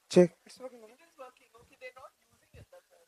Check. It's working. It is working. Okay, they're not using it. That's all.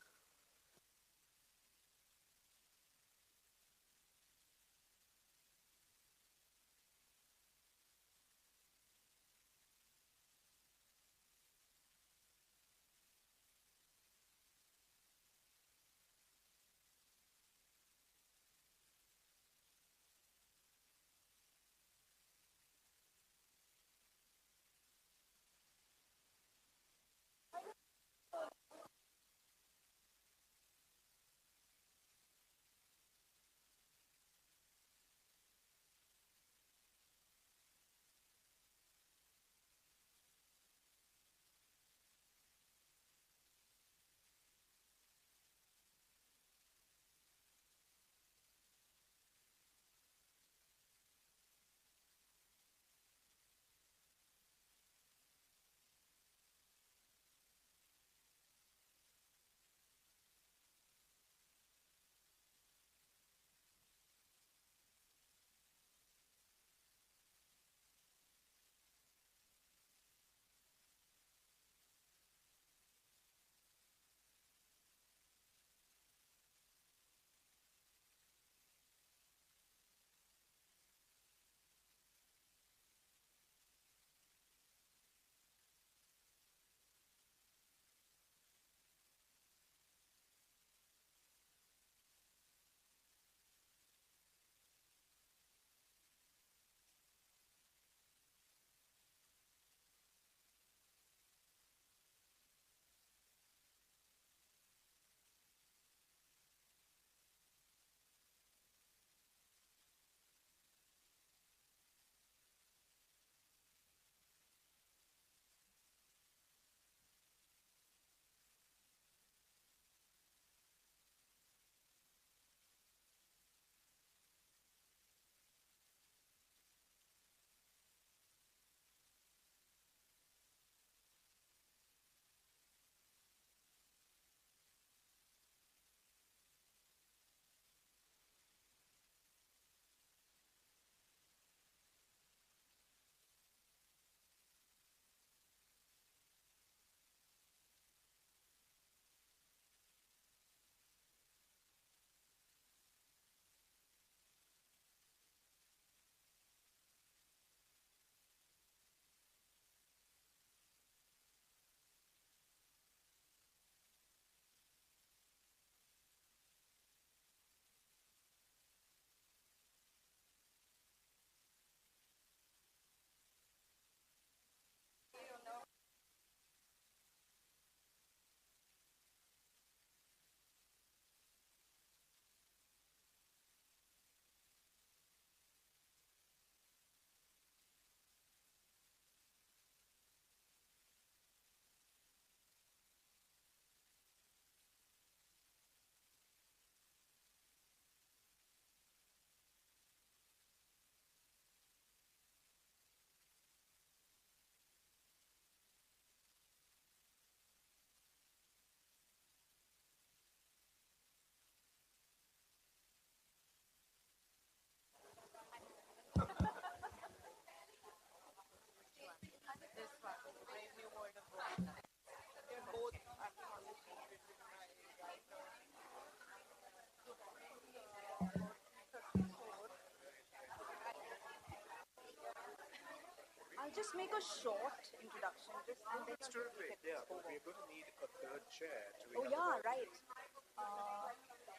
I'll just make a short introduction, just and then Let's do it. Wait, yeah, but we're going to need a third chair to oh make up the yeah, volume. right.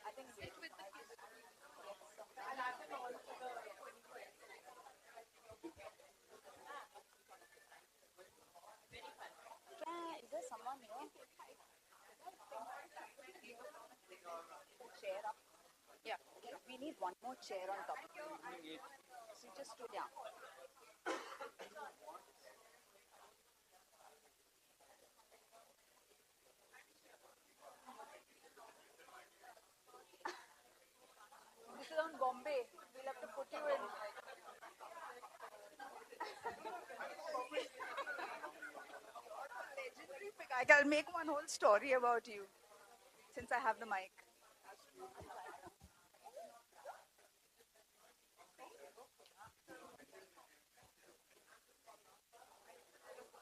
I think sit with the is there someone here? Chair up. Yeah. Okay. We need one more chair on top. So just do yeah. This is on Bombay. We'll have to put you in. Legendary pick. I'll make one whole story about you since I have the mic.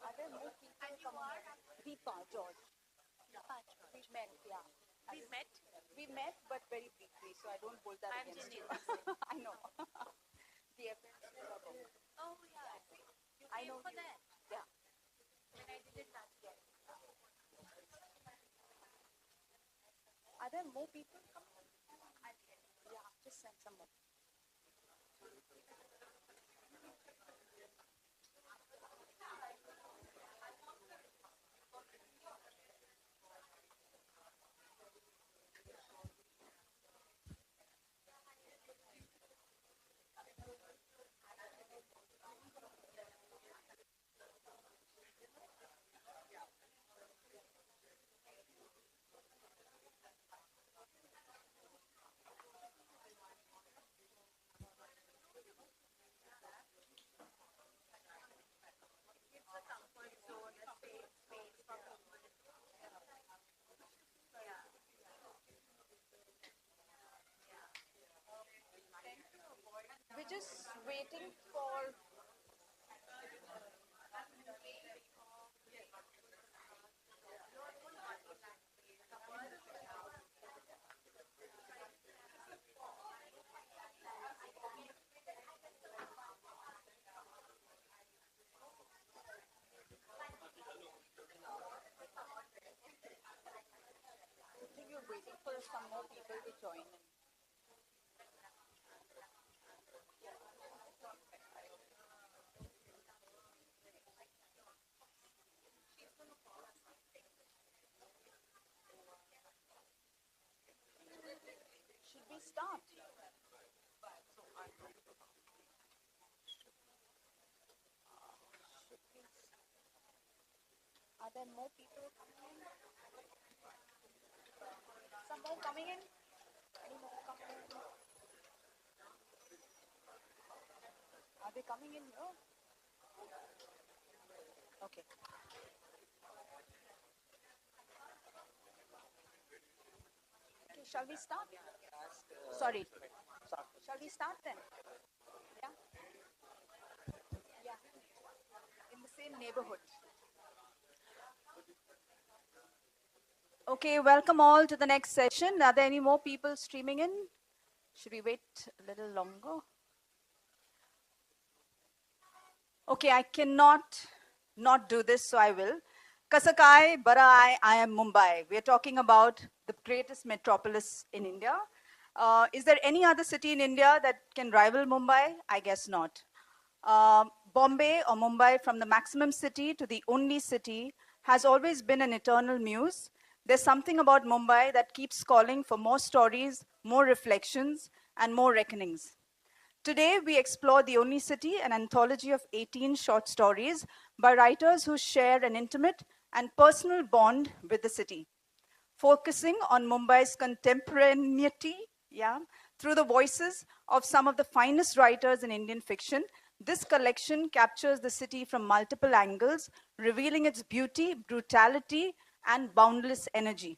Are there more people coming? Deepa, George. We met, yeah. We met. We met, but very briefly, so I don't hold that I'm against you. Janita. I know. The FM book. Oh yeah. You I came know for you. that Yeah. when I did it last year. Are there more people coming? Yeah, just send some more. It's a comfort zone, a safe space for people. Yeah. We're just waiting for. I think we're waiting for some more people to join in. Should we start? Are there more people coming in? Some more coming in? Any more coming in? Are they coming in here? Okay. Okay, shall we start? Sorry. Shall we start then? Yeah? Yeah. In the same neighborhood. Okay, welcome all to the next session. Are there any more people streaming in? Should we wait a little longer? Okay, I cannot not do this, so I will. Kasakai, Barai, I am Mumbai. We are talking about the greatest metropolis in India. Is there any other city in India that can rival Mumbai? I guess not. Bombay or Mumbai, from the maximum city to the only city, has always been an eternal muse. There's something about Mumbai that keeps calling for more stories, more reflections, and more reckonings. Today, we explore The Only City, an anthology of 18 short stories by writers who share an intimate and personal bond with the city, focusing on Mumbai's contemporaneity, through the voices of some of the finest writers in Indian fiction. This collection captures the city from multiple angles, revealing its beauty, brutality, and boundless energy.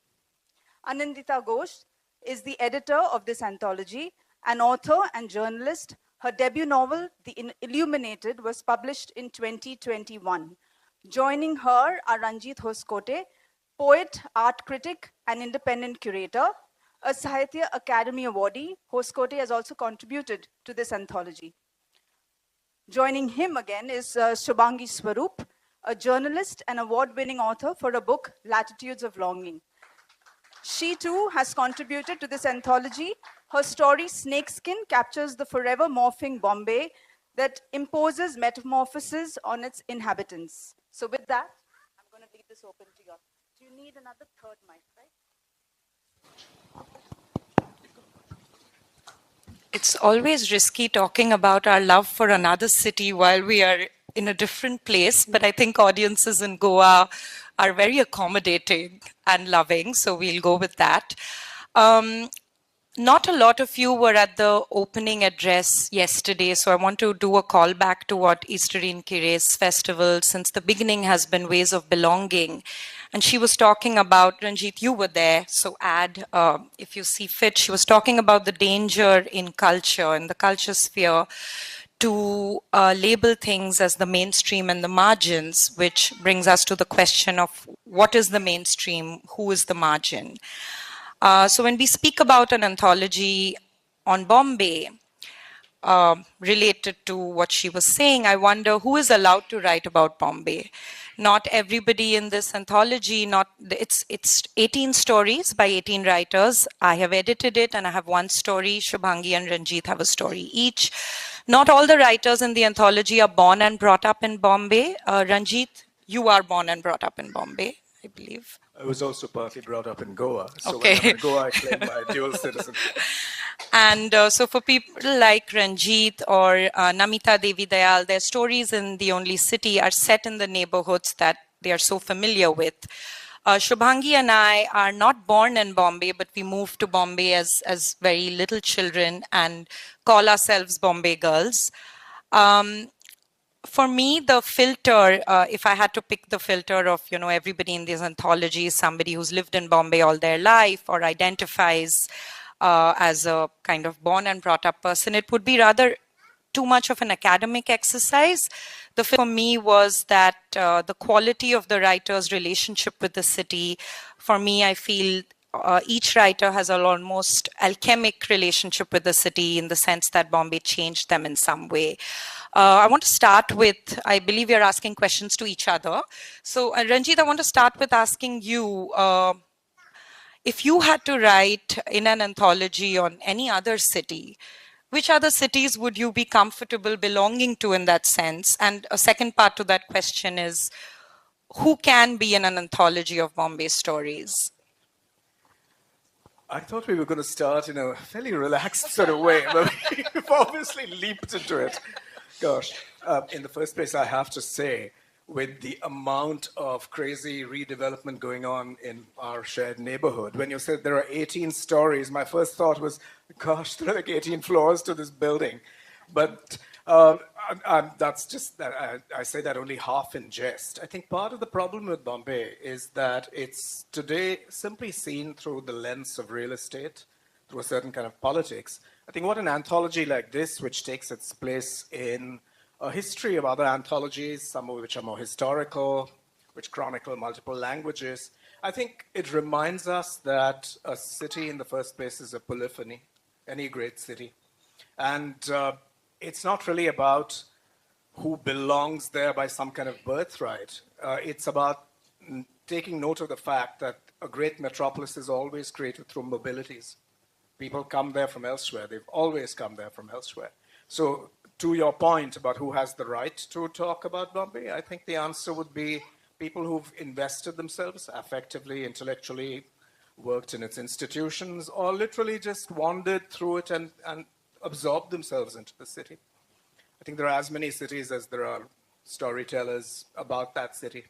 Anindita Ghose is the editor of this anthology, an author and journalist. Her debut novel, The Illuminated, was published in 2021. Joining her are Ranjit Hoskote, poet, art critic, and independent curator. A Sahitya Academy awardee, Hoskote has also contributed to this anthology. Joining him again is Shubhangi Swarup, a journalist and award-winning author for a book, Latitudes of Longing. She too has contributed to this anthology. Her story, Snakeskin, captures the forever morphing Bombay that imposes metamorphosis on its inhabitants. So with that, I'm going to leave this open to you. Do you need another third mic, right? It's always risky talking about our love for another city while we are in a different place, but I think audiences in Goa are very accommodating and loving, so we'll go with that. Not a lot of you were at the opening address yesterday, so I want to do a call back to what Eastereen Kire's festival since the beginning has been Ways of Belonging. And she was talking about, Ranjit, you were there, so add if you see fit. She was talking about the danger in culture, in the culture sphere, to label things as the mainstream and the margins, which brings us to the question of what is the mainstream, who is the margin. So when we speak about an anthology on Bombay, related to what she was saying, I wonder who is allowed to write about Bombay. Not everybody in this anthology, it's 18 stories by 18 writers. I have edited it and I have one story. Shubhangi and Ranjit have a story each. Not all the writers in the anthology are born and brought up in Bombay. Ranjit, you are born and brought up in Bombay, I believe. I was also partly brought up in Goa, so Okay. when I'm in Goa, I claim my dual citizenship. And so for people like Ranjit or Namita Devi Dayal, their stories in The Only City are set in the neighborhoods that they are so familiar with. Shubhangi and I are not born in Bombay, but we moved to Bombay as very little children and call ourselves Bombay girls. For me, the filter, if I had to pick the filter of, everybody in these anthologies, somebody who's lived in Bombay all their life or identifies as a kind of born and brought up person, it would be rather too much of an academic exercise. The for me was that the quality of the writer's relationship with the city, for me, I feel each writer has an almost alchemic relationship with the city in the sense that Bombay changed them in some way. I want to start with, I believe you're asking questions to each other. So Ranjit, I want to start with asking you, if you had to write in an anthology on any other city, which other cities would you be comfortable belonging to in that sense? And a second part to that question is, who can be in an anthology of Bombay stories? I thought we were going to start in a fairly relaxed sort of way, but we've obviously leaped into it. Gosh, in the first place, I have to say, with the amount of crazy redevelopment going on in our shared neighborhood, when you said there are 18 stories, my first thought was, gosh, there are like 18 floors to this building. But that's just, I say that only half in jest. I think part of the problem with Bombay is that it's today simply seen through the lens of real estate, through a certain kind of politics. I think what an anthology like this, which takes its place in a history of other anthologies, some of which are more historical, which chronicle multiple languages, I think it reminds us that a city in the first place is a polyphony, any great city. And it's not really about who belongs there by some kind of birthright. It's about taking note of the fact that a great metropolis is always created through mobilities. People come there from elsewhere. They've always come there from elsewhere. So to your point about who has the right to talk about Bombay, I think the answer would be people who've invested themselves affectively, intellectually, worked in its institutions, or literally just wandered through it and absorbed themselves into the city. I think there are as many cities as there are storytellers about that city.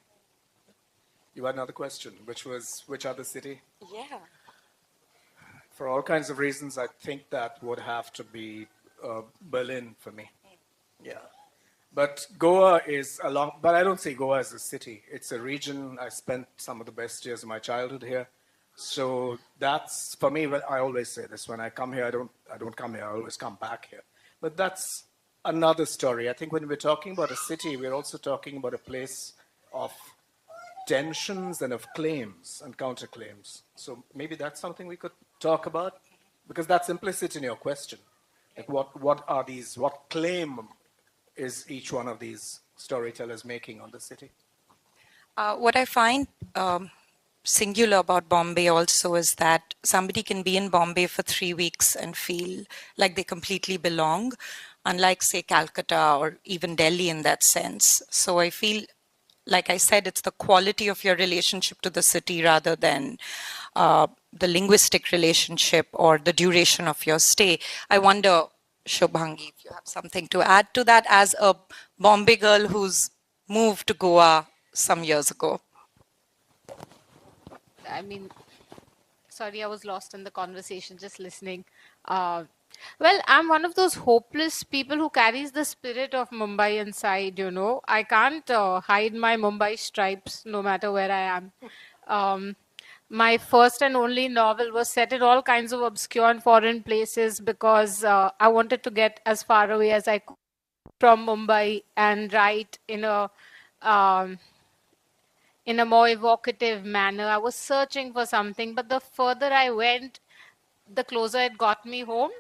You had another question, which was, which other city? Yeah. For all kinds of reasons, I think that would have to be Berlin for me. Yeah. But Goa is but I don't see Goa as a city. It's a region. I spent some of the best years of my childhood here. So that's, for me, I always say this, when I come here, I don't come here, I always come back here. But that's another story. I think when we're talking about a city, we're also talking about a place of tensions and of claims and counterclaims. So maybe that's something we could talk about, because that's implicit in your question. Like what are these, what claim is each one of these storytellers making on the city? What I find singular about Bombay also is that somebody can be in Bombay for 3 weeks and feel like they completely belong, unlike, say, Calcutta or even Delhi in that sense. So I feel, like I said, it's the quality of your relationship to the city rather than the linguistic relationship or the duration of your stay. I wonder, Shubhangi, if you have something to add to that as a Bombay girl who's moved to Goa some years ago. I mean, sorry, I was lost in the conversation just listening. Well, I'm one of those hopeless people who carries the spirit of Mumbai inside, you know. I can't hide my Mumbai stripes no matter where I am. My first and only novel was set in all kinds of obscure and foreign places because I wanted to get as far away as I could from Mumbai and write in in a more evocative manner. I was searching for something, but the further I went, the closer it got me home.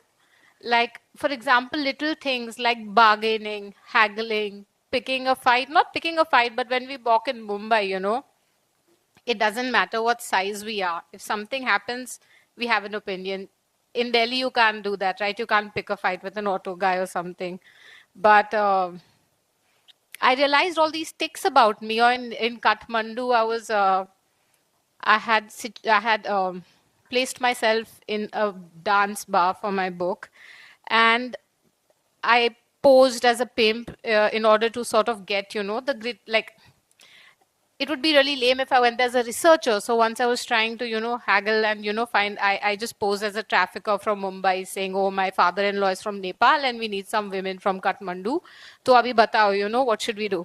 Like, for example, little things like bargaining, haggling, picking a fight, not picking a fight, but when we walk in Mumbai, it doesn't matter what size we are. If something happens, we have an opinion. In Delhi, you can't do that, right? You can't pick a fight with an auto guy or something. But I realized all these tics about me. Or in Kathmandu, I had placed myself in a dance bar for my book, and I posed as a pimp in order to sort of get, the grit. Like, it would be really lame if I went as a researcher. So once I was trying to, haggle and, find, I just posed as a trafficker from Mumbai saying, oh, my father-in-law is from Nepal and we need some women from Kathmandu. To abhi batao, what should we do?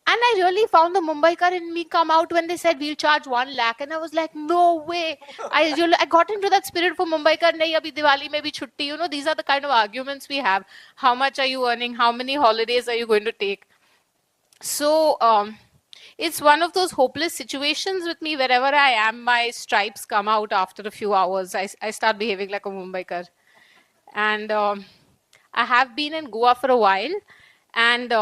And I really found the Mumbaikar in me come out when they said we'll charge 1 lakh. And I was like, no way. I got into that spirit for Mumbaikar. Nahi, abhi Diwali mein bhi chutti. These are the kind of arguments we have. How much are you earning? How many holidays are you going to take? So it's one of those hopeless situations with me. Wherever I am, my stripes come out after a few hours. I start behaving like a Mumbaikar. And I have been in Goa for a while. And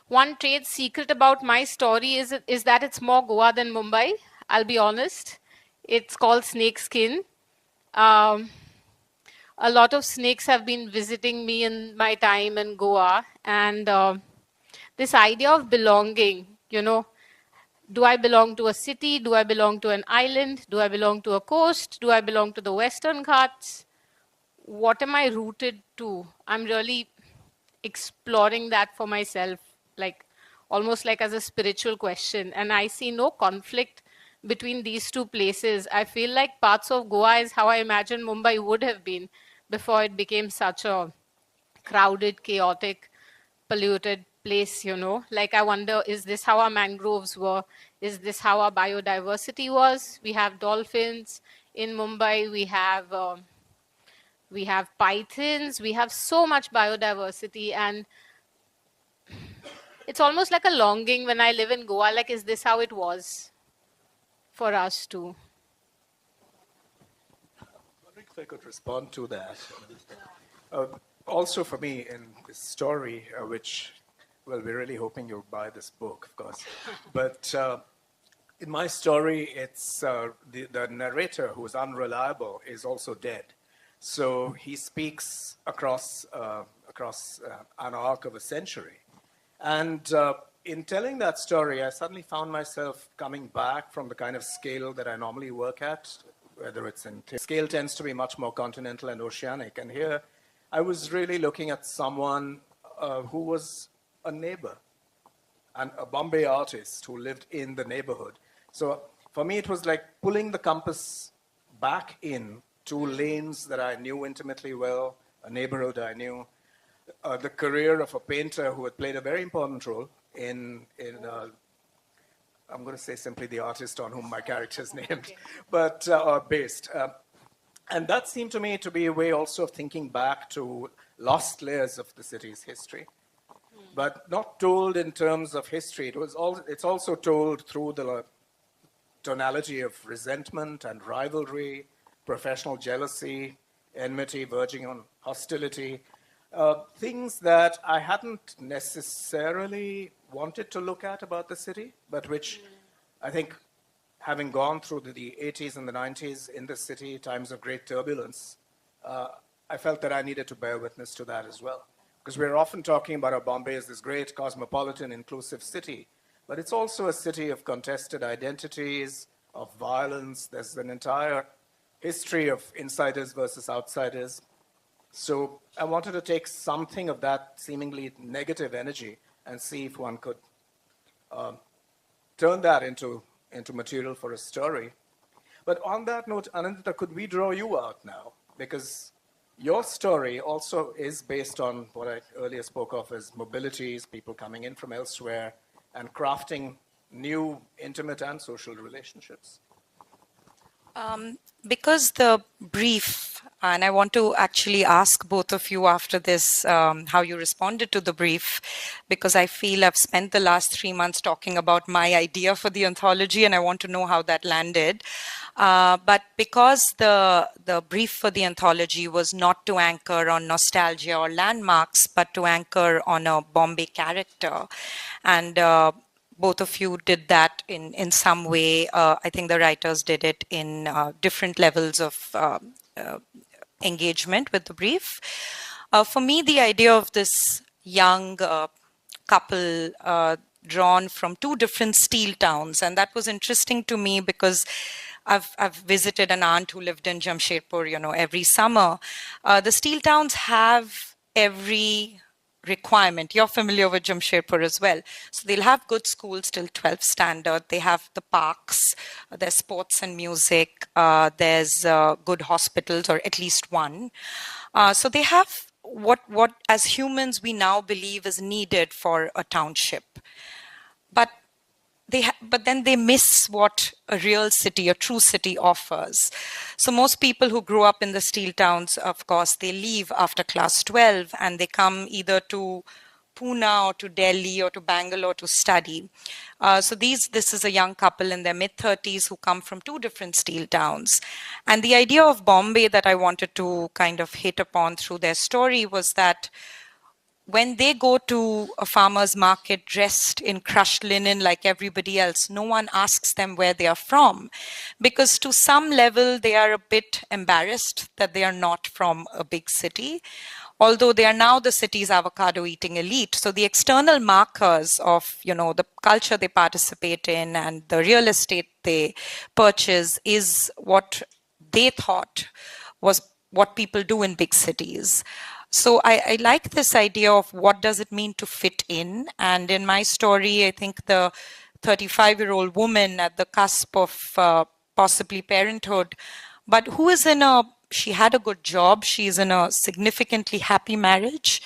one trade secret about my story is that it's more Goa than Mumbai. I'll be honest. It's called snake skin. Um, a lot of snakes have been visiting me in my time in Goa. And this idea of belonging, do I belong to a city? Do I belong to an island? Do I belong to a coast? Do I belong to the Western Ghats? What am I rooted to? I'm really exploring that for myself, like almost like as a spiritual question. And I see no conflict between these two places. I feel like parts of Goa is how I imagine Mumbai would have been before it became such a crowded, chaotic, polluted place, Like, I wonder, is this how our mangroves were? Is this how our biodiversity was? We have dolphins in Mumbai. We have pythons. We have so much biodiversity. And it's almost like a longing when I live in Goa. Like, is this how it was for us too? I wonder if I could respond to that. Also, for me, in this story, which, well, we're really hoping you'll buy this book, of course. But in my story, it's the narrator, who is unreliable, is also dead. So he speaks across an arc of a century. And in telling that story, I suddenly found myself coming back from the kind of scale that I normally work at, whether it's in scale tends to be much more continental and oceanic. And here, I was really looking at someone who was a neighbor, and a Bombay artist who lived in the neighborhood. So for me, it was like pulling the compass back in two lanes that I knew intimately well, a neighborhood I knew, the career of a painter who had played a very important role in I'm going to say simply the artist on whom my character is named, but based. And that seemed to me to be a way also of thinking back to lost layers of the city's history, but not told in terms of history. It's also told through the tonality of resentment and rivalry, professional jealousy, enmity verging on hostility, things that I hadn't necessarily wanted to look at about the city, but which I think, having gone through the 80s and the 90s in the city, times of great turbulence, I felt that I needed to bear witness to that as well. Because we're often talking about how Bombay is this great cosmopolitan, inclusive city, but it's also a city of contested identities, of violence. There's an entire history of insiders versus outsiders. So I wanted to take something of that seemingly negative energy and see if one could turn that into material for a story. But on that note, Anindita, could we draw you out now? Because your story also is based on what I earlier spoke of as mobilities, people coming in from elsewhere, and crafting new intimate and social relationships. Because the brief And I want to actually ask both of you after this how you responded to the brief, because I feel I've spent the last 3 months talking about my idea for the anthology, and I want to know how that landed. But because the brief for the anthology was not to anchor on nostalgia or landmarks, but to anchor on a Bombay character, and both of you did that in some way. I think the writers did it in different levels of engagement with the brief. For me, the idea of this young couple drawn from two different steel towns, and that was interesting to me because I've visited an aunt who lived in Jamshedpur, every summer. The steel towns have every requirement. You're familiar with Jamshedpur as well. So they'll have good schools till 12th standard. They have the parks, there's sports and music, there's good hospitals, or at least one. So they have what as humans we now believe is needed for a township. But but then they miss what a real city, a true city offers. So most people who grow up in the steel towns, of course, they leave after class 12 and they come either to Pune or to Delhi or to Bangalore to study. So this is a young couple in their mid-30s who come from two different steel towns. And the idea of Bombay that I wanted to kind of hit upon through their story was that when they go to a farmer's market dressed in crushed linen like everybody else, no one asks them where they are from, because to some level they are a bit embarrassed that they are not from a big city, although they are now the city's avocado eating elite. So the external markers of the culture they participate in and the real estate they purchase is what they thought was what people do in big cities. So I like this idea of what does it mean to fit in. And in my story, I think the 35-year-old woman at the cusp of possibly parenthood, but who is she had a good job, she's in a significantly happy marriage,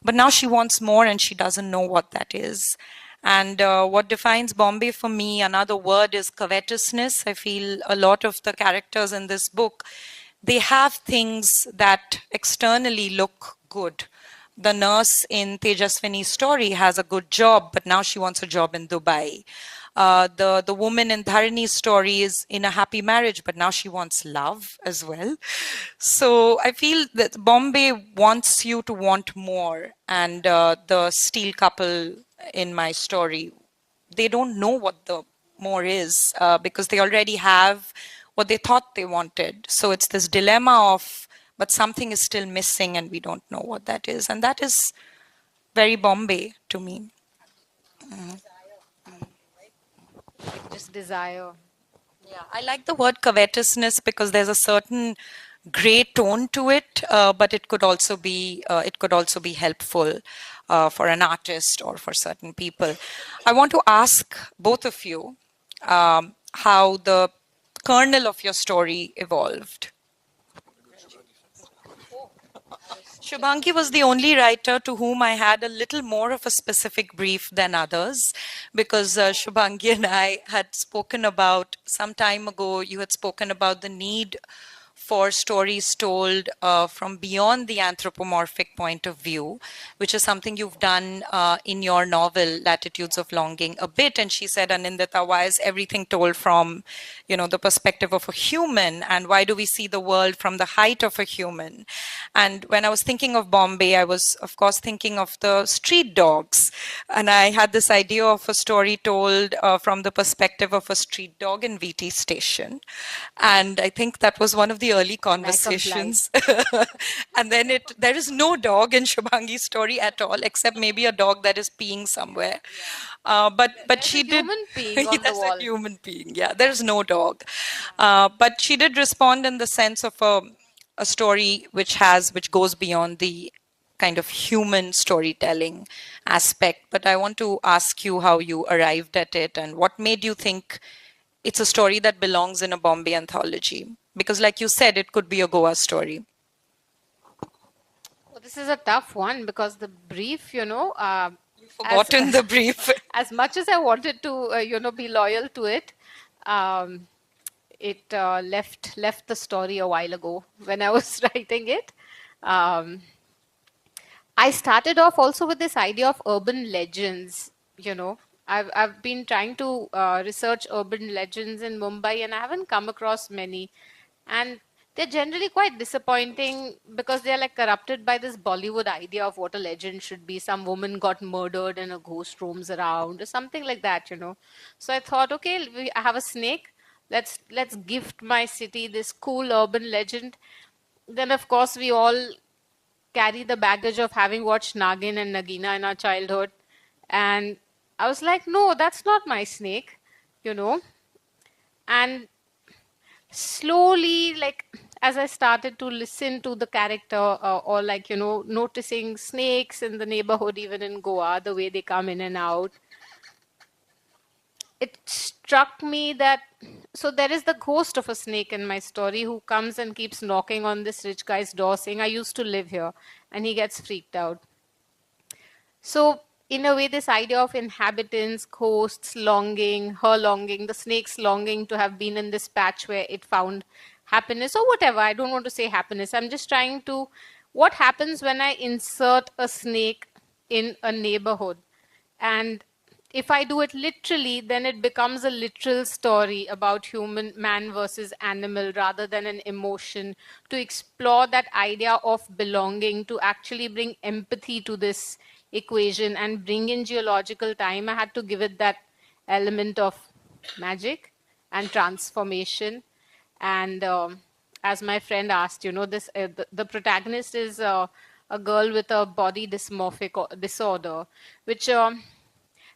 but now she wants more and she doesn't know what that is. And what defines Bombay for me, another word is covetousness. I feel a lot of the characters in this book, they have things that externally look good. The nurse in Tejaswini's story has a good job, but now she wants a job in Dubai. The woman in Dharani's story is in a happy marriage, but now she wants love as well. So I feel that Bombay wants you to want more. And the steel couple in my story, they don't know what the more is because they already have what they thought they wanted. So it's this dilemma of, but something is still missing and we don't know what that is. And that is very Bombay to me. Just desire. Yeah, I like the word covetousness because there's a certain gray tone to it, but it could also be helpful for an artist or for certain people. I want to ask both of you how the kernel of your story evolved. Shubhangi was the only writer to whom I had a little more of a specific brief than others, because Shubhangi and I had spoken about, some time ago, you had spoken about the need for stories told from beyond the anthropomorphic point of view, which is something you've done in your novel, Latitudes of Longing, a bit. And she said, Anindita, why is everything told from, the perspective of a human? And why do we see the world from the height of a human? And when I was thinking of Bombay, I was, of course, thinking of the street dogs. And I had this idea of a story told from the perspective of a street dog in VT station. And I think that was one of the early conversations. And then there is no dog in Shubhangi's story at all, except maybe a dog that is peeing somewhere. But she did. Human being on the wall. A human being. Yeah, there is no dog. But she did respond in the sense of a story which goes beyond the kind of human storytelling aspect. But I want to ask you how you arrived at it and what made you think it's a story that belongs in a Bombay anthology. Because like you said, it could be a Goa story. Well, this is a tough one because the brief, You've forgotten the brief. As much as I wanted to, be loyal to it, it left the story a while ago when I was writing it. Um, I started off also with this idea of urban legends. You know, I've been trying to research urban legends in Mumbai, and I haven't come across many, and they're generally quite disappointing because they're like corrupted by this Bollywood idea of what a legend should be. Some woman got murdered and a ghost roams around, or something like that. You know, so I thought, okay, I have a snake. Let's gift my city this cool urban legend. Then of course we all carry the baggage of having watched Nagin and Nagina in our childhood. And I was like, no, that's not my snake, you know. And slowly, like, as I started to listen to the character or like, you know, noticing snakes in the neighborhood, even in Goa, the way they come in and out, it struck me that so there is the ghost of a snake in my story who comes and keeps knocking on this rich guy's door saying, I used to live here, and he gets freaked out. So in a way, this idea of inhabitants, ghosts, longing, her longing, the snake's longing to have been in this patch where it found happiness or whatever. I don't want to say happiness. I'm just trying to, what happens when I insert a snake in a neighborhood? And if I do it literally, then it becomes a literal story about human man versus animal rather than an emotion, to explore that idea of belonging, to actually bring empathy to this equation and bring in geological time. I had to give it that element of magic and transformation. And as my friend asked, you know, the protagonist is a girl with a body dysmorphic disorder, which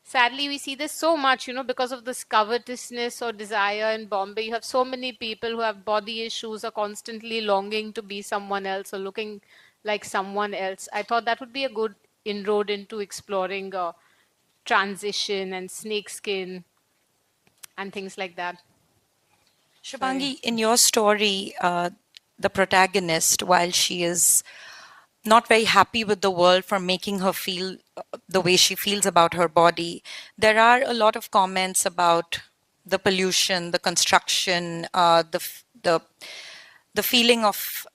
sadly we see this so much, you know, because of this covetousness or desire in Bombay. You have so many people who have body issues, are constantly longing to be someone else or looking like someone else. I thought that would be a good inroad into exploring transition and snakeskin and things like that. Shubhangi, in your story, the protagonist, while she is not very happy with the world for making her feel the way she feels about her body, there are a lot of comments about the pollution, the construction, the feeling of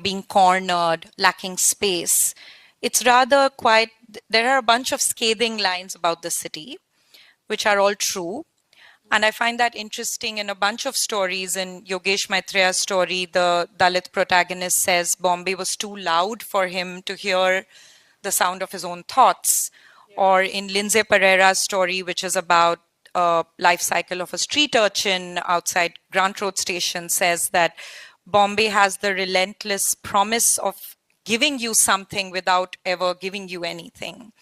being cornered, lacking space. It's rather quite. There are a bunch of scathing lines about the city, which are all true. And I find that interesting in a bunch of stories. In Yogesh Maitreya's story, the Dalit protagonist says Bombay was too loud for him to hear the sound of his own thoughts. Yeah. Or in Lindsay Pereira's story, which is about a life cycle of a street urchin outside Grant Road Station, says that Bombay has the relentless promise of giving you something without ever giving you anything.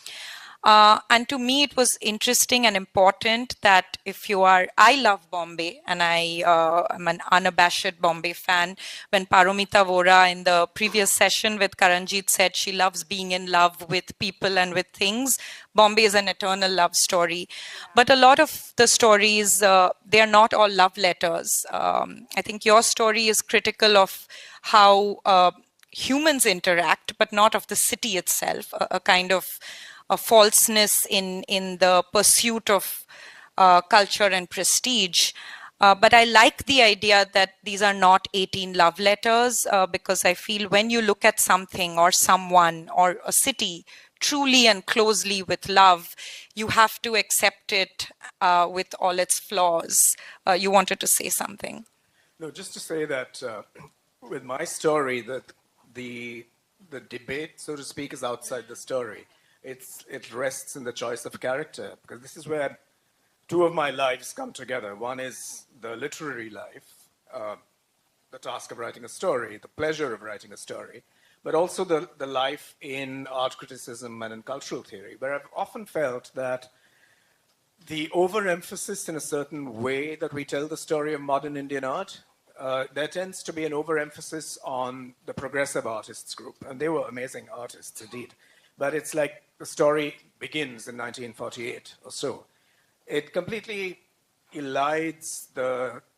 And to me, it was interesting and important that if you are, I love Bombay and I'm an unabashed Bombay fan. When Paromita Vora in the previous session with Karanjit said she loves being in love with people and with things, Bombay is an eternal love story. But a lot of the stories, they are not all love letters. I think your story is critical of how humans interact, but not of the city itself, a kind of a falseness in the pursuit of culture and prestige. But I like the idea that these are not 18 love letters, because I feel when you look at something or someone or a city truly and closely with love, you have to accept it with all its flaws. You wanted to say something? No, just to say that with my story, that the debate, so to speak, is outside the story. It rests in the choice of character, because this is where two of my lives come together. One is the literary life, the task of writing a story, the pleasure of writing a story, but also the life in art criticism and in cultural theory, where I've often felt that the overemphasis in a certain way that we tell the story of modern Indian art, there tends to be an overemphasis on the progressive artists group, and they were amazing artists indeed. But it's like the story begins in 1948 or so. It completely elides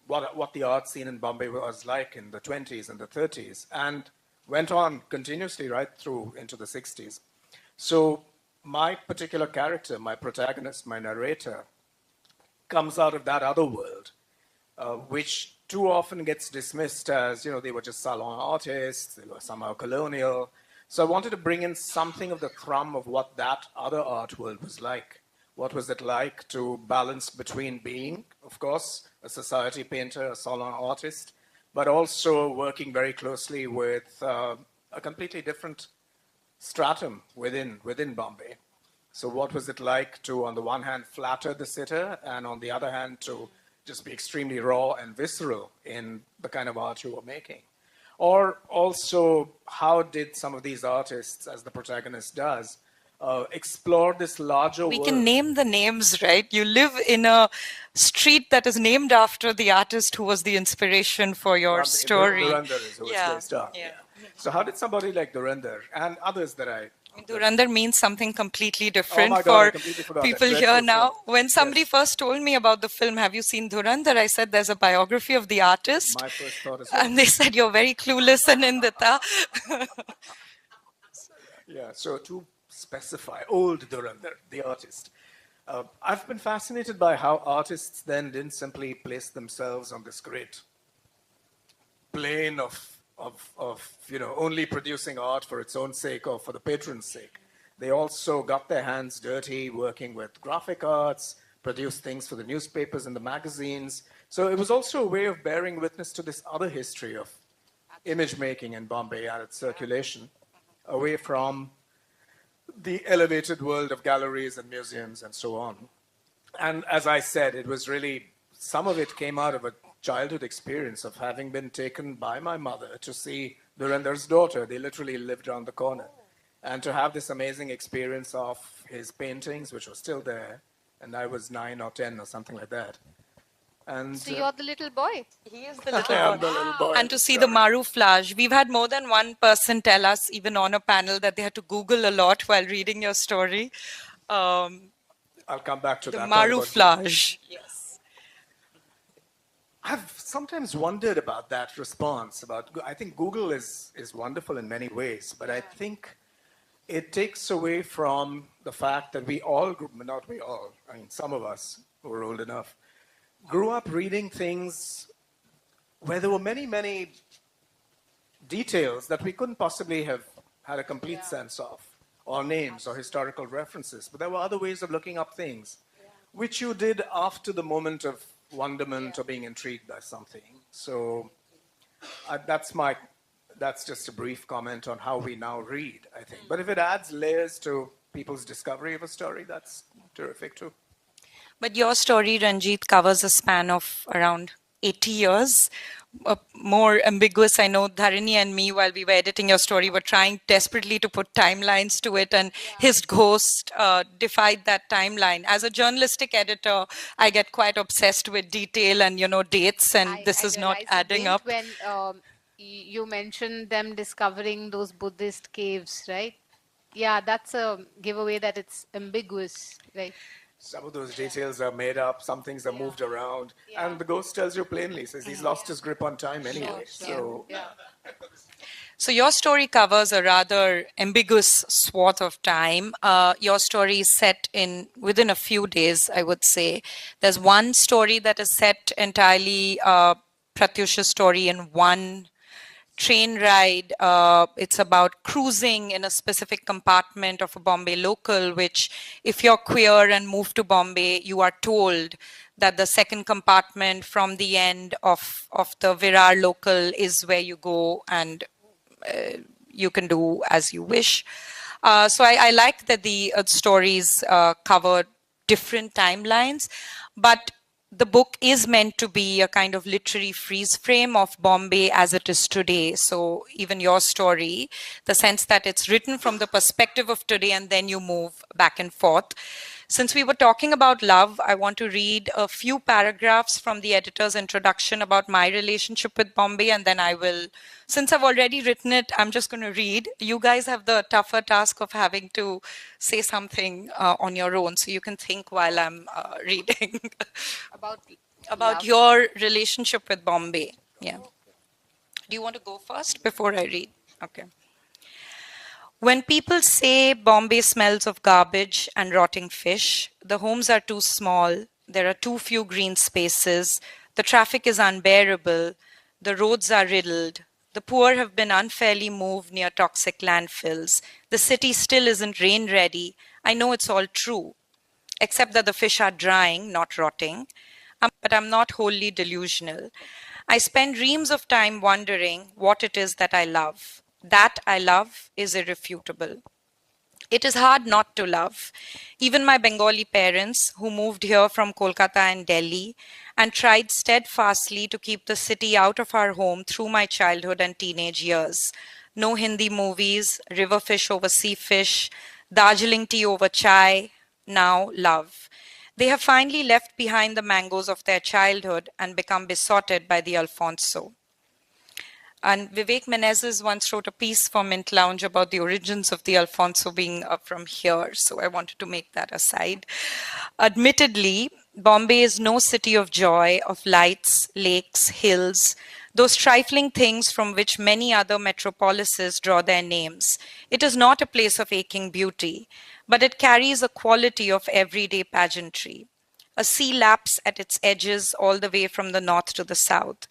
what the art scene in Bombay was like in the 20s and the 30s, and went on continuously right through into the 60s. So my particular character, my protagonist, my narrator, comes out of that other world, which too often gets dismissed as, they were just salon artists, they were somehow colonial. So I wanted to bring in something of the thrum of what that other art world was like. What was it like to balance between being, of course, a society painter, a salon artist, but also working very closely with a completely different stratum within Bombay. So what was it like to, on the one hand, flatter the sitter, and on the other hand, to just be extremely raw and visceral in the kind of art you were making? Or also, how did some of these artists, as the protagonist does, explore this larger We world? can name the names, right? You live in a street that is named after the artist who was the inspiration for your story. Dhurandhar is who it's based on. Yeah. So how did somebody like Dhurandhar and others that I... Dhurandhar means something completely different my God, I for completely forgot people that here dreadful now. film. When somebody Yes. first told me about the film, have you seen Dhurandhar? I said, there's a biography of the artist. My first thought as well. And they said, you're very clueless, Anindita. Yeah, so to specify, old Dhurandhar, the artist. I've been fascinated by how artists then didn't simply place themselves on this great plane of only producing art for its own sake or for the patron's sake. They also got their hands dirty working with graphic arts, produced things for the newspapers and the magazines. So it was also a way of bearing witness to this other history of image making in Bombay and its circulation, away from the elevated world of galleries and museums and so on. And as I said, it was really, some of it came out of a childhood experience of having been taken by my mother to see Dhurandar's daughter. They literally lived around the corner. And to have this amazing experience of his paintings, which were still there, and I was 9 or 10 or something like that. And So you're the little boy. He is the little I am the little boy. And to see the Maru flash. We've had more than one person tell us, even on a panel, that they had to Google a lot while reading your story. I'll come back to The that. Maru flash. Yes. I've sometimes wondered about that response. I think Google is wonderful in many ways, but I think it takes away from the fact that we all, not we all, I mean some of us who are old enough, grew up reading things where there were many, many details that we couldn't possibly have had a complete sense of, or names or historical references. But there were other ways of looking up things, which you did after the moment of wonderment or being intrigued by something. So that's just a brief comment on how we now read, I think. But if it adds layers to people's discovery of a story, that's terrific too. But your story, Ranjit, covers a span of around 80 years. More ambiguous. I know Dharini and me, while we were editing your story, were trying desperately to put timelines to it, and his ghost defied that timeline. As a journalistic editor, I get quite obsessed with detail and, dates, and this is not realized you adding up. When you mentioned them discovering those Buddhist caves, right? Yeah, that's a giveaway that it's ambiguous, right? Some of those details are made up, some things are moved around, and the ghost tells you plainly, says he's lost his grip on time anyway. So, So your story covers a rather ambiguous swath of time. Your story is set within a few days, I would say. There's one story that is set entirely, Pratyusha's story, in one train ride. It's about cruising in a specific compartment of a Bombay local, which if you're queer and move to Bombay, you are told that the second compartment from the end of the Virar local is where you go, and you can do as you wish. So I like that the stories cover different timelines, but the book is meant to be a kind of literary freeze frame of Bombay as it is today. So even your story, the sense that it's written from the perspective of today and then you move back and forth. Since we were talking about love, I want to read a few paragraphs from the editor's introduction about my relationship with Bombay, and then I will, since I've already written it, I'm just going to read. You guys have the tougher task of having to say something on your own, so you can think while I'm reading. About your relationship with Bombay. Yeah. Do you want to go first before I read? Okay. When people say Bombay smells of garbage and rotting fish, the homes are too small, there are too few green spaces, The traffic is unbearable. The roads are riddled. The poor have been unfairly moved near toxic landfills. The city still isn't rain ready. I know it's all true, except that the fish are drying, not rotting. But I'm not wholly delusional. I spend reams of time wondering what it is that I love. That I love is irrefutable. It is hard not to love. Even my Bengali parents, who moved here from Kolkata and Delhi and tried steadfastly to keep the city out of our home through my childhood and teenage years. No Hindi movies, river fish over sea fish, Darjeeling tea over chai, now love. They have finally left behind the mangoes of their childhood and become besotted by the Alfonso. And Vivek Menezes once wrote a piece for Mint Lounge about the origins of the Alfonso being from here. So I wanted to make that aside. Admittedly, Bombay is no city of joy, of lights, lakes, hills, those trifling things from which many other metropolises draw their names. It is not a place of aching beauty, but it carries a quality of everyday pageantry. A sea laps at its edges all the way from the north to the south.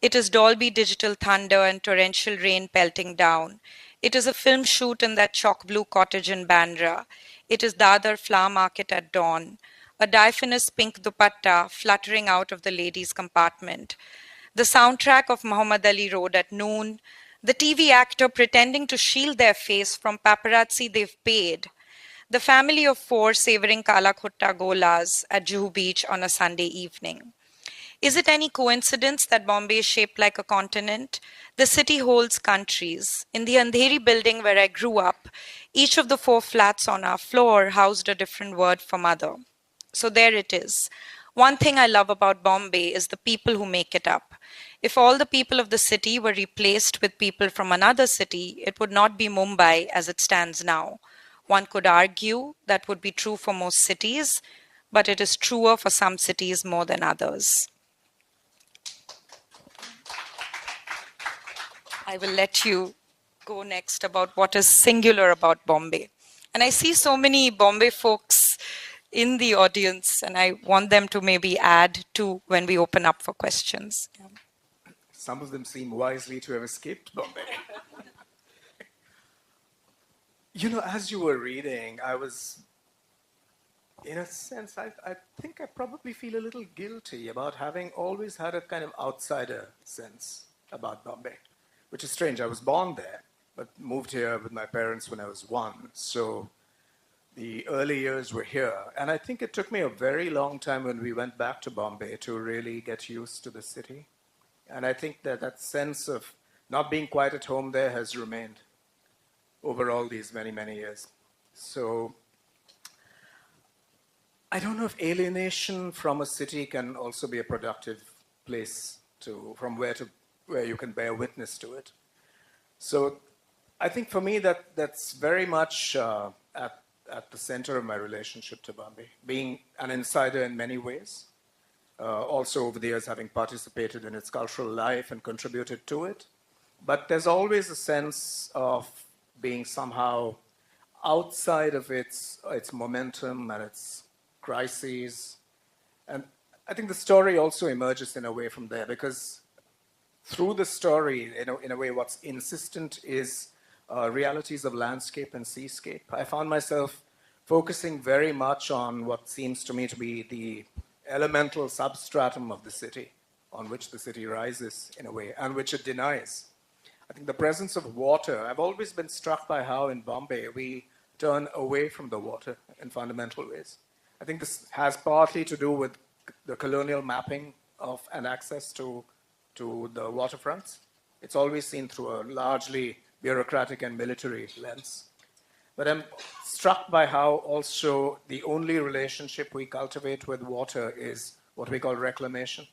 It is Dolby Digital thunder and torrential rain pelting down. It is a film shoot in that chalk blue cottage in Bandra. It is Dadar flower market at dawn. A diaphanous pink dupatta fluttering out of the ladies' compartment. The soundtrack of Muhammad Ali Road at noon. The TV actor pretending to shield their face from paparazzi they've paid. The family of four savoring Kala Khutta Golas at Juhu Beach on a Sunday evening. Is it any coincidence that Bombay is shaped like a continent? The city holds countries. In the Andheri building where I grew up, each of the 4 flats on our floor housed a different word for mother. So there it is. One thing I love about Bombay is the people who make it up. If all the people of the city were replaced with people from another city, it would not be Mumbai as it stands now. One could argue that would be true for most cities, but it is truer for some cities more than others. I will let you go next about what is singular about Bombay. And I see so many Bombay folks in the audience, and I want them to maybe add to when we open up for questions. Yeah. Some of them seem wisely to have escaped Bombay. You know, as you were reading, I was, in a sense, I think I probably feel a little guilty about having always had a kind of outsider sense about Bombay, which is strange. I was born there, but moved here with my parents when I was 1. So the early years were here. And I think it took me a very long time when we went back to Bombay to really get used to the city. And I think that that sense of not being quite at home there has remained over all these many, many years. So I don't know if alienation from a city can also be a productive place from where you can bear witness to it. So I think for me that's very much at the center of my relationship to Bombay, being an insider in many ways. Also over the years having participated in its cultural life and contributed to it. But there's always a sense of being somehow outside of its momentum and its crises. And I think the story also emerges in a way from there, because through the story, in a way, what's insistent is realities of landscape and seascape. I found myself focusing very much on what seems to me to be the elemental substratum of the city, on which the city rises in a way, and which it denies. I think the presence of water, I've always been struck by how in Bombay we turn away from the water in fundamental ways. I think this has partly to do with the colonial mapping of and access to the waterfronts. It's always seen through a largely bureaucratic and military lens. But I'm struck by how also the only relationship we cultivate with water is what we call reclamation.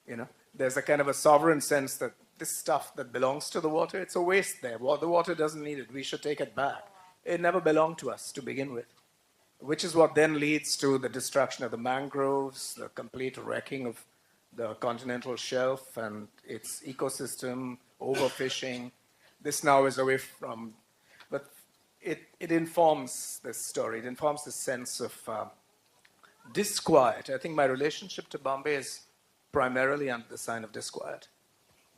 You know, there's a kind of a sovereign sense that this stuff that belongs to the water, it's a waste there. The water doesn't need it. We should take it back. It never belonged to us to begin with, which is what then leads to the destruction of the mangroves, the complete wrecking of the continental shelf and its ecosystem, overfishing. This now is away from, but it informs this story. It informs this sense of disquiet. I think my relationship to Bombay is primarily under the sign of disquiet.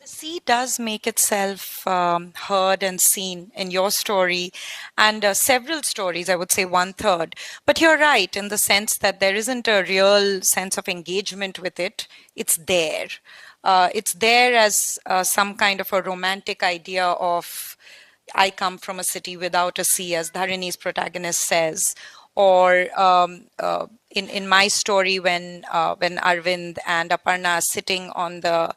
The sea does make itself heard and seen in your story and several stories, I would say one third. But you're right in the sense that there isn't a real sense of engagement with it. It's there. It's there as some kind of a romantic idea of I come from a city without a sea, as Dharini's protagonist says. Or in my story, when Arvind and Aparna are sitting on the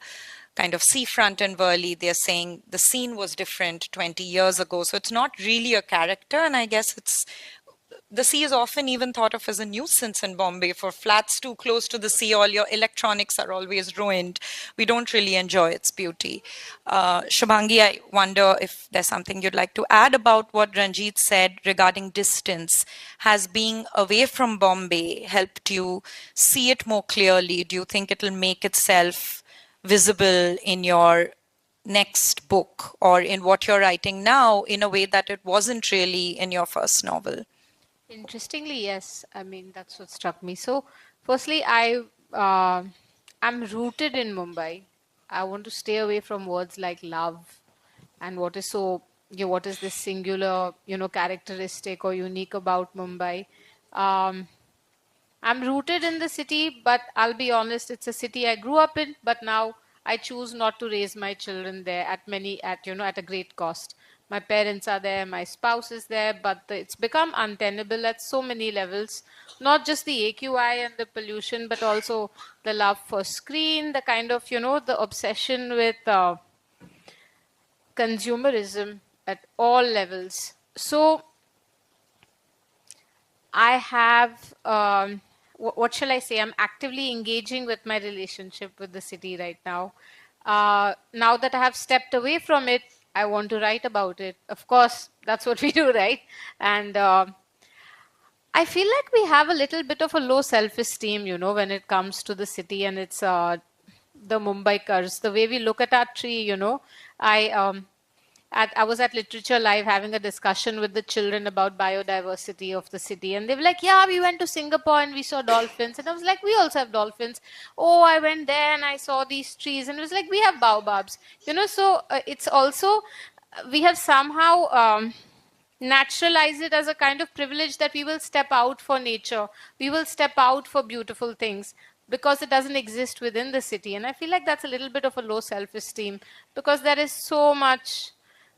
kind of seafront in Worli, they're saying the scene was different 20 years ago. So it's not really a character, and I guess the sea is often even thought of as a nuisance in Bombay. For flats too close to the sea, all your electronics are always ruined. We don't really enjoy its beauty. Shubhangi, I wonder if there's something you'd like to add about what Ranjit said regarding distance. Has being away from Bombay helped you see it more clearly? Do you think it'll make itself visible in your next book or in what you're writing now in a way that it wasn't really in your first novel? Interestingly, yes. I mean, that's what struck me. So, firstly, I'm rooted in Mumbai. I want to stay away from words like love and what is so, what is this singular, characteristic or unique about Mumbai. Um, I'm rooted in the city, but I'll be honest, it's a city I grew up in, but now I choose not to raise my children there at a great cost. My parents are there, my spouse is there, but it's become untenable at so many levels. Not just the AQI and the pollution, but also the love for screen, the kind of, the obsession with consumerism at all levels. So I have, what shall I say? I'm actively engaging with my relationship with the city right now. Now that I have stepped away from it, I want to write about it. Of course, that's what we do, right? And I feel like we have a little bit of a low self-esteem, when it comes to the city and it's the Mumbai curse. The way we look at our tree, I I was at Literature Live having a discussion with the children about biodiversity of the city. And they were like, yeah, we went to Singapore and we saw dolphins. And I was like, we also have dolphins. Oh, I went there and I saw these trees. And it was like, we have baobabs. So it's also, we have somehow naturalize it as a kind of privilege that we will step out for nature. We will step out for beautiful things because it doesn't exist within the city. And I feel like that's a little bit of a low self-esteem because there is so much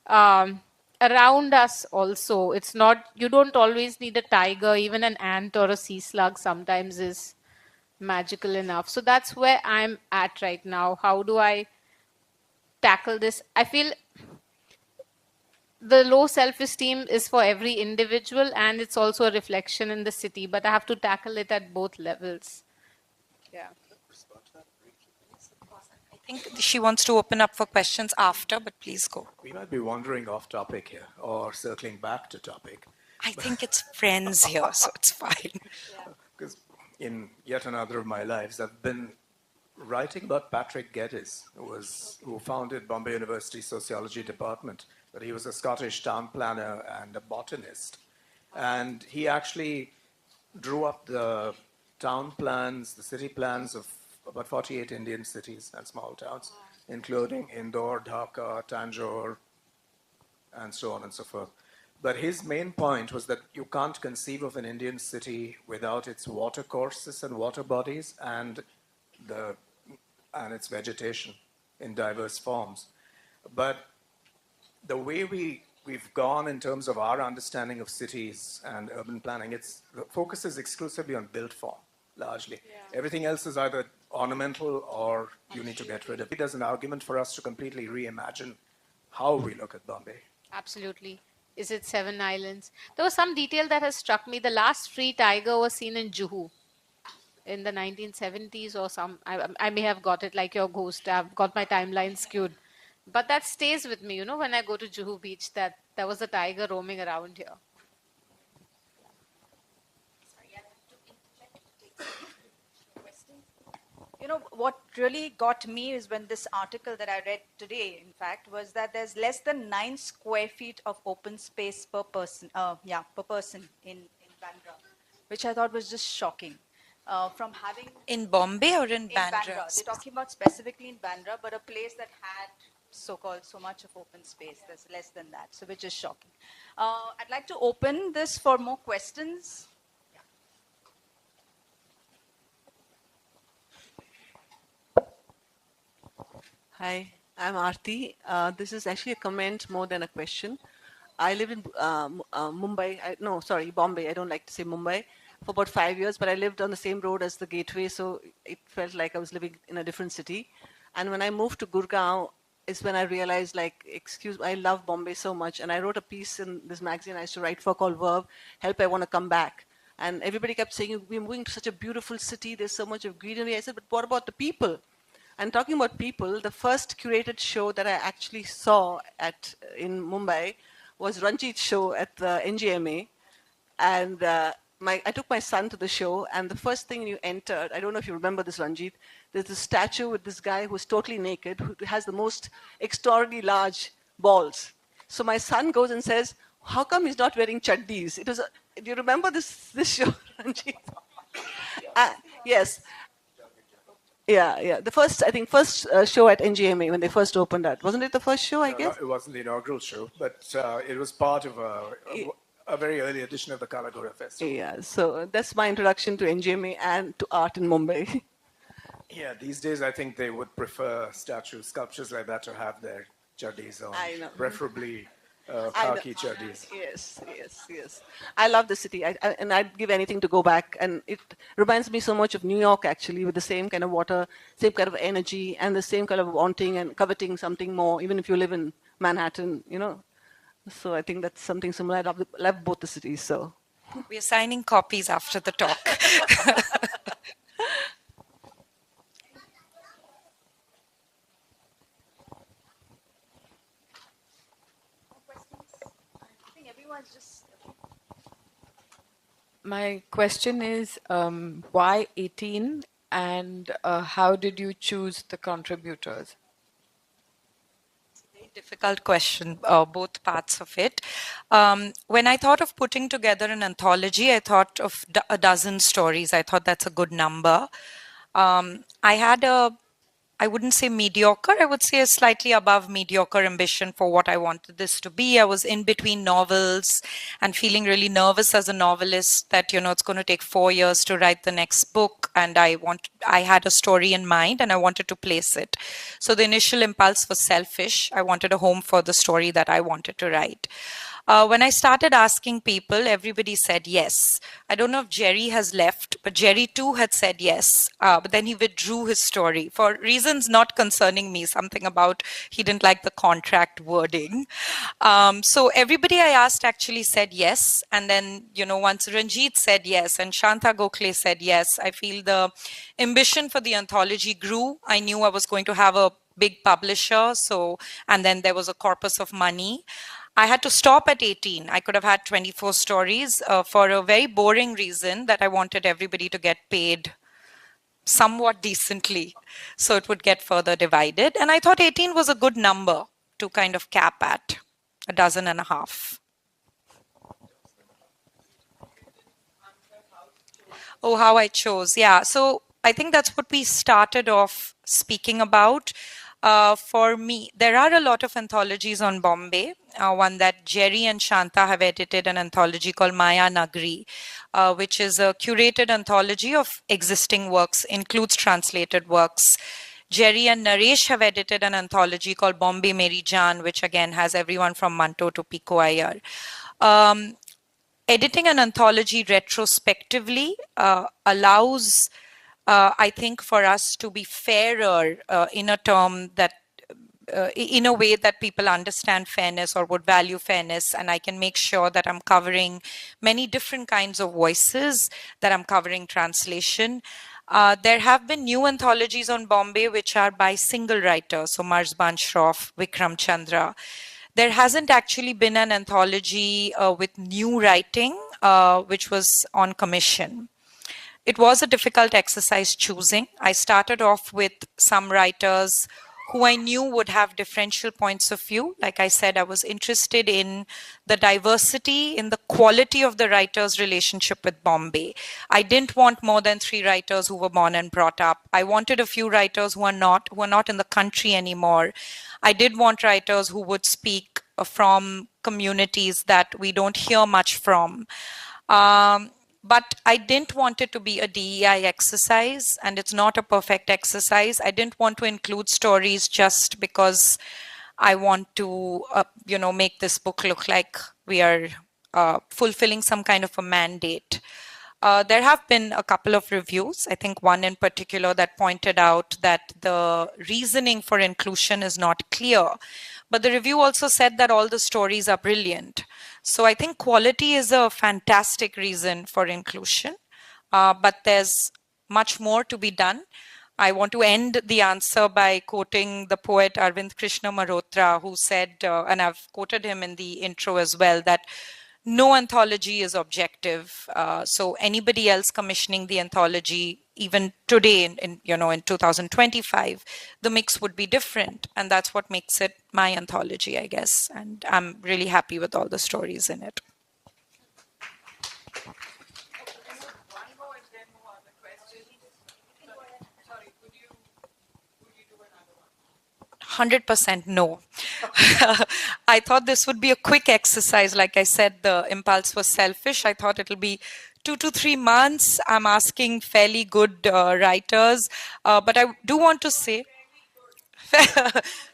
around us also. It's not, you don't always need a tiger, even an ant or a sea slug sometimes is magical enough. So that's where I'm at right now. How do I tackle this? I feel the low self-esteem is for every individual and it's also a reflection in the city, but I have to tackle it at both levels. Yeah. I think she wants to open up for questions after, but please go. We might be wandering off topic here or circling back to topic. I think it's friends here, so it's fine. Because in yet another of my lives, I've been writing about Patrick Geddes, who founded Bombay University Sociology Department. But he was a Scottish town planner and a botanist. And he actually drew up the town plans, the city plans of about 48 Indian cities and small towns, including Indore, Dhaka, Tanjore, and so on and so forth. But his main point was that you can't conceive of an Indian city without its watercourses and water bodies and its vegetation in diverse forms. But the way we've gone in terms of our understanding of cities and urban planning, the focus is exclusively on built form, largely. Yeah. Everything else is either ornamental or you need to get rid of it. There's an argument for us to completely reimagine how we look at Bombay. Absolutely. Is it 7 islands? There was some detail that has struck me. The last free tiger was seen in Juhu in the 1970s or some. I may have got it like your Ghost. I've got my timeline skewed. But that stays with me, when I go to Juhu Beach, that there was a tiger roaming around here. What really got me is when this article that I read today, in fact, was that there's less than 9 square feet of open space per person in Bandra, which I thought was just shocking. from having In Bombay or in in Bandra? Bandra. They're talking about specifically in Bandra, but a place that had so-called so much of open space. There's less than that, so which is shocking. I'd like to open this for more questions. Hi, I'm Aarti. This is actually a comment more than a question. I live in Mumbai. Bombay. I don't like to say Mumbai for about 5 years, but I lived on the same road as the gateway, so it felt like I was living in a different city. And when I moved to Gurgaon, is when I realized, like, I love Bombay so much. And I wrote a piece in this magazine I used to write for called Verve, Help, I Want to Come Back. And everybody kept saying, we're moving to such a beautiful city. There's so much of greenery. I said, but what about the people? And talking about people, the first curated show that I actually saw in Mumbai was Ranjit's show at the NGMA. And I took my son to the show, and the first thing you entered, I don't know if you remember this, Ranjit, there's a statue with this guy who's totally naked, who has the most extraordinarily large balls. So my son goes and says, how come he's not wearing chaddis? Do you remember this show, Ranjit? Yes. Yeah. The first show at NGMA when they first opened that. Wasn't it the first show, I guess? No, it wasn't the inaugural show, but it was part of a very early edition of the Kalagura Festival. Yeah, so that's my introduction to NGMA and to art in Mumbai. Yeah, these days I think they would prefer sculptures like that to have their chaddis on. I know. Preferably khaki chaddis. Yes. I love the city, and I'd give anything to go back. And it reminds me so much of New York, actually, with the same kind of water, same kind of energy, and the same kind of wanting and coveting something more, even if you live in Manhattan, So I think that's something similar. I love both the cities, so. We're signing copies after the talk. My question is, why 18 and how did you choose the contributors? Difficult question, both parts of it. When I thought of putting together an anthology, I thought of a dozen stories. I thought that's a good number. I had I wouldn't say mediocre, I would say a slightly above mediocre ambition for what I wanted this to be. I was in between novels and feeling really nervous as a novelist that, it's going to take 4 years to write the next book. And I had a story in mind and I wanted to place it. So the initial impulse was selfish. I wanted a home for the story that I wanted to write. When I started asking people, everybody said yes. I don't know if Jerry has left, but Jerry too had said yes. But then he withdrew his story for reasons not concerning me, something about he didn't like the contract wording. So everybody I asked actually said yes. And then, once Ranjit said yes and Shanta Gokhale said yes, I feel the ambition for the anthology grew. I knew I was going to have a big publisher. And then there was a corpus of money. I had to stop at 18. I could have had 24 stories for a very boring reason that I wanted everybody to get paid somewhat decently so it would get further divided. And I thought 18 was a good number to kind of cap at, a dozen and a half. Oh, how I chose. Yeah. So I think that's what we started off speaking about. For me, there are a lot of anthologies on Bombay. One that Jerry and Shanta have edited, an anthology called Maya Nagri, which is a curated anthology of existing works, includes translated works. Jerry and Naresh have edited an anthology called Bombay Meri Jaan, which again has everyone from Manto to Pico Iyer. Editing an anthology retrospectively allows I think for us to be fairer in a term that, in a way that people understand fairness or would value fairness, and I can make sure that I'm covering many different kinds of voices, that I'm covering translation. There have been new anthologies on Bombay which are by single writers, so Marzban Shroff, Vikram Chandra. There hasn't actually been an anthology with new writing, which was on commission. It was a difficult exercise choosing. I started off with some writers who I knew would have differential points of view. Like I said, I was interested in the diversity, in the quality of the writer's relationship with Bombay. I didn't want more than 3 writers who were born and brought up. I wanted a few writers who are not in the country anymore. I did want writers who would speak from communities that we don't hear much from. But I didn't want it to be a DEI exercise, and it's not a perfect exercise. I didn't want to include stories just because I want to, make this book look like we are fulfilling some kind of a mandate. There have been a couple of reviews, I think one in particular that pointed out that the reasoning for inclusion is not clear. But the review also said that all the stories are brilliant. So I think quality is a fantastic reason for inclusion, but there's much more to be done. I want to end the answer by quoting the poet Arvind Krishna Malhotra, who said, and I've quoted him in the intro as well, that no anthology is objective. So anybody else commissioning the anthology, even today in 2025, the mix would be different. And that's what makes it my anthology, I guess. And I'm really happy with all the stories in it. 100% no. I thought this would be a quick exercise. Like I said, the impulse was selfish. I thought it'll be 2 to 3 months. I'm asking fairly good writers. But I do want to say...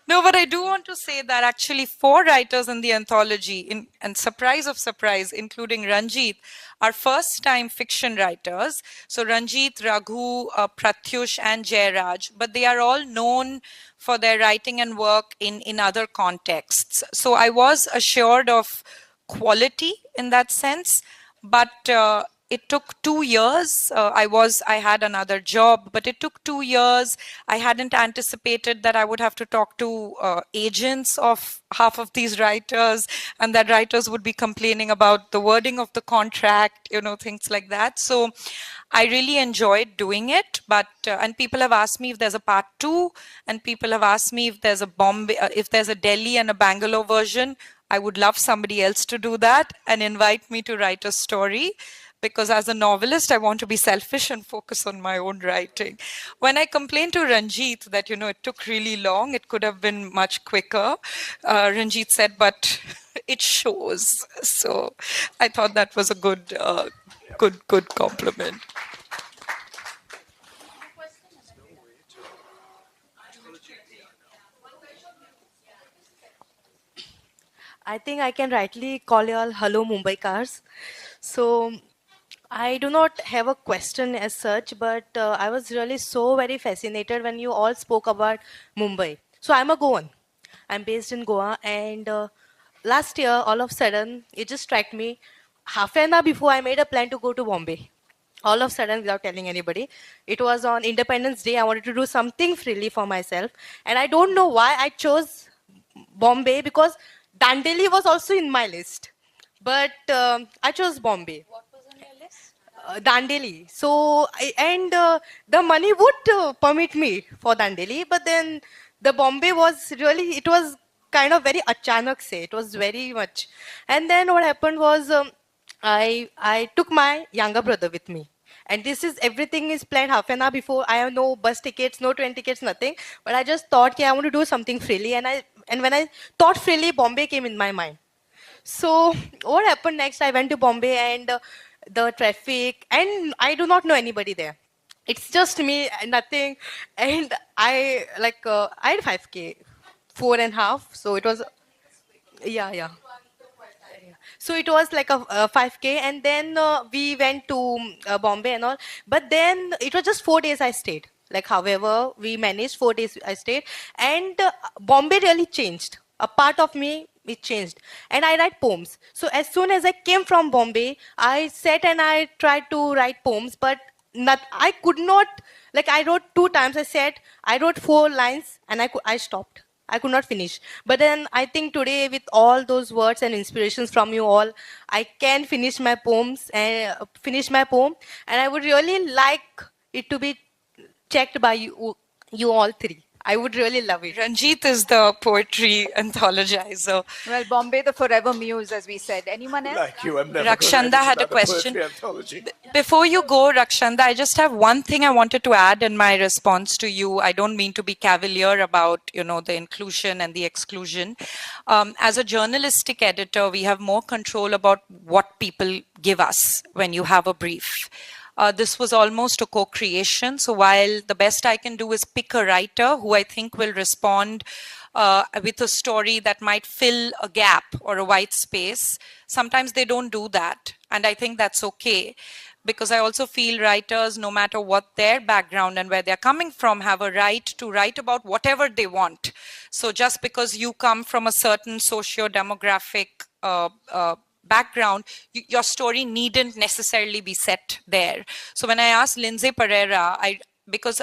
No, but I do want to say that actually 4 writers in the anthology, and surprise of surprise, including Ranjit, are first-time fiction writers. So Ranjit, Raghu, Pratyush, and Jairaj, but they are all known for their writing and work in other contexts. So I was assured of quality in that sense, but it took 2 years. I had another job, but it took 2 years. I hadn't anticipated that I would have to talk to agents of half of these writers, and that writers would be complaining about the wording of the contract, things like that. So I really enjoyed doing it, but and people have asked me if there's a part 2, and people have asked me if there's a Bombay, if there's a Delhi and a Bangalore version. I would love somebody else to do that and invite me to write a story. Because as a novelist, I want to be selfish and focus on my own writing. When I complained to Ranjit that, it took really long, it could have been much quicker, Ranjit said, but it shows. So I thought that was a good compliment. I think I can rightly call you all hello Mumbai cars. So I do not have a question as such, but I was really so very fascinated when you all spoke about Mumbai. So I'm a Goan. I'm based in Goa, and last year, all of a sudden, it just struck me, half an hour before I made a plan to go to Bombay. All of a sudden, without telling anybody, it was on Independence Day. I wanted to do something freely for myself, and I don't know why I chose Bombay, because Dandeli was also in my list. But I chose Bombay. Dandeli. So, the money would permit me for Dandeli, but then the Bombay was really, it was kind of very achanak se. It was very much. And then what happened was, I took my younger brother with me. And this is, everything is planned half an hour before. I have no bus tickets, no train tickets, nothing. But I just thought, I want to do something freely. And when I thought freely, Bombay came in my mind. So what happened next? I went to Bombay, and the traffic, and I do not know anybody there. It's just me, nothing. And I had 5K, 4.5. So it was, yeah. So it was like a 5K, and then we went to Bombay and all. But then it was just 4 days I stayed. Like, however, we managed 4 days I stayed. And Bombay really changed. A part of me, it changed. And I write poems. So as soon as I came from Bombay, I sat and I tried to write poems, but I could not, like I wrote 2 times. I wrote 4 lines and I stopped. I could not finish. But then I think today, with all those words and inspirations from you all, I can finish my poems and finish my poem. And I would really like it to be checked by you all 3. I would really love it. Ranjit is the poetry anthologizer. Well, Bombay, the forever muse, as we said. Anyone else? Like you, I'm never going to Rakshanda edit had a another question. poetry anthology. Before you go, Rakshanda, I just have one thing I wanted to add in my response to you. I don't mean to be cavalier about, the inclusion and the exclusion. As a journalistic editor, we have more control about what people give us when you have a brief. This was almost a co-creation. So while the best I can do is pick a writer who I think will respond with a story that might fill a gap or a white space, sometimes they don't do that. And I think that's okay. Because I also feel writers, no matter what their background and where they're coming from, have a right to write about whatever they want. So just because you come from a certain socio-demographic background, your story needn't necessarily be set there. So when I asked Lindsay Pereira, because